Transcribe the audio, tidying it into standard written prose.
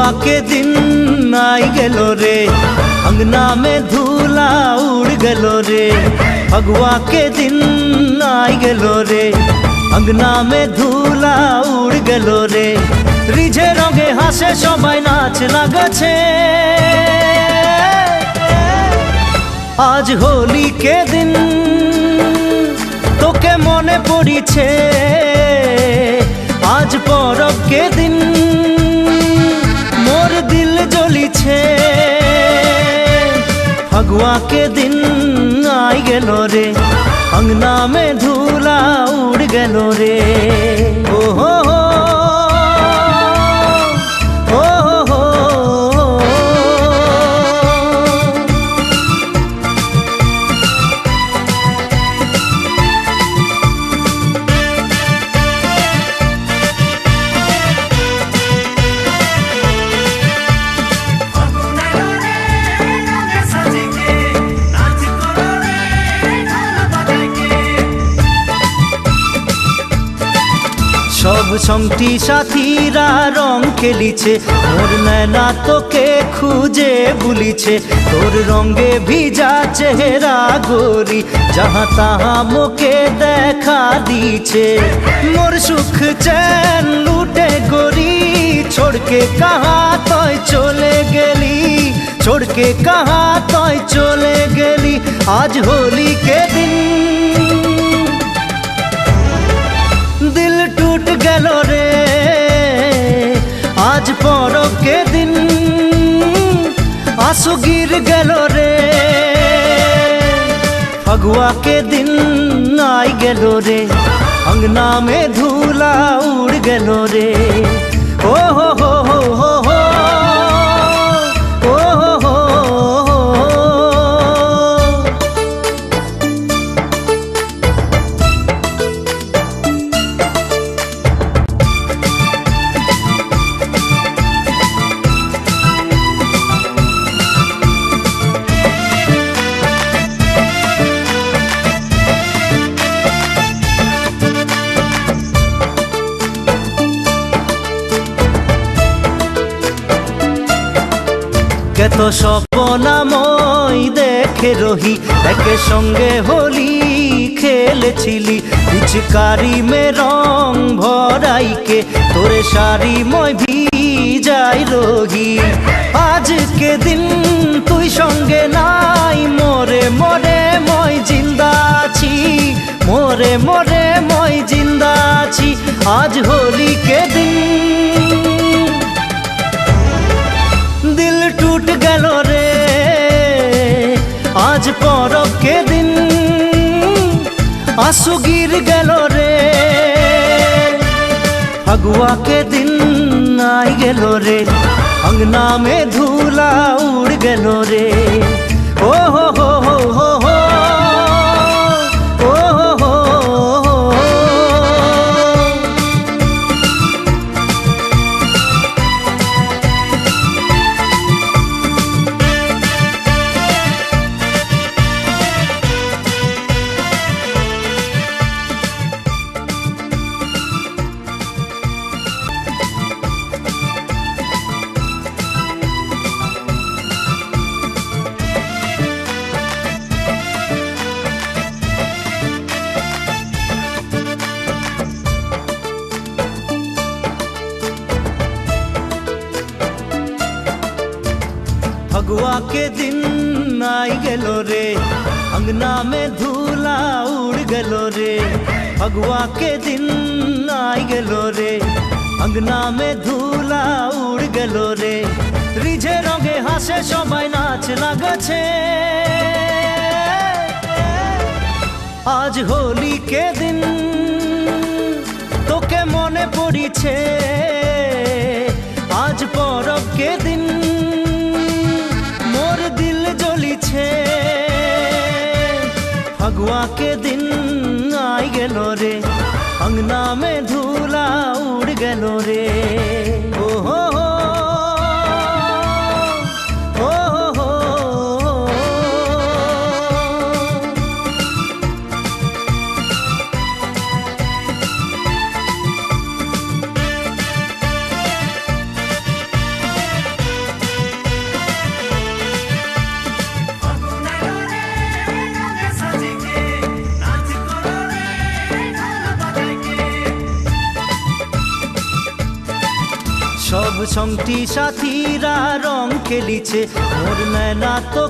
फगुआ के दिन आई गेलो रे, अंगना में धूला उड़ गेलो रे। फगुआ के दिन आई गेलो रे, अंगना में धूला उड़ गेलो रे। रिझे रंगे हासे सबाई नाच लागছে। आज होली के दिन तोके मने पड़िছে, आज परब के दिन मोर दिल जलिছে। फगुआ के दिन आई गेलो रे, अंगना में धूला उड़ गेलो रे। ओ हो हो सब संगती साथीरा रंग खेलिছে, मोर नैना तोके खुजे बुलिছে। तोर रंगे भिजा चेहरा गोरी, जहाँ तहाँ मोके देखा दीছে। मोर सुख चैन लूटे गोरी, छोड़ के कहाँ तोय चले गेली, छोड़ के कहाँ तोय चले गेली। आज होली के दिन दिल टूट गेलो रे, आज परब के दिन आंसू गिर गेलो रे। फगुआ के दिन आई गेलो रे, अंगना में धूला उड़ गेलो रे। ओ हो हो हो हो हो কত স্বপ্নময় দেখে রহি, একে সঙ্গে হোলি খেলেছিলি। পিচকারি মে রং ভরাইকে তোরে শাড়ি মই ভিজাই রহি। আজকে দিন তুই সঙ্গে নাই, মোরে মোরে মই জিন্দা আছি, মোরে মোরে মই জিন্দা আছি। আজ হোলি के दिन दिल टूट गेलो रे, आज परब के दिन आंसू गिर गेलो रे। फगुआ के दिन आई गेलो रे, अंगना में धूला उड़ गेलो रे। ओ हो हो हो हो हो फगुआ के दिन आई गेलो रे, अंगना में धूला उड़ गेलो रे। फगुआ के दिन आई गेलो रे, अंगना में धूला उड़ गेलो रे। रिझे रंगे हासे सबाई नाच लागছে। आज होली के दिन तोके मने पड़िছে, आज परब के दिन मोर दिल जलिছে। फगुआ के दिन आई गेलो रे, अंगना में धूला उड़ गेलो रे। ओ हो हो সব সঙ্গী সাথীরা রং খেলিছে মোর নয়না তো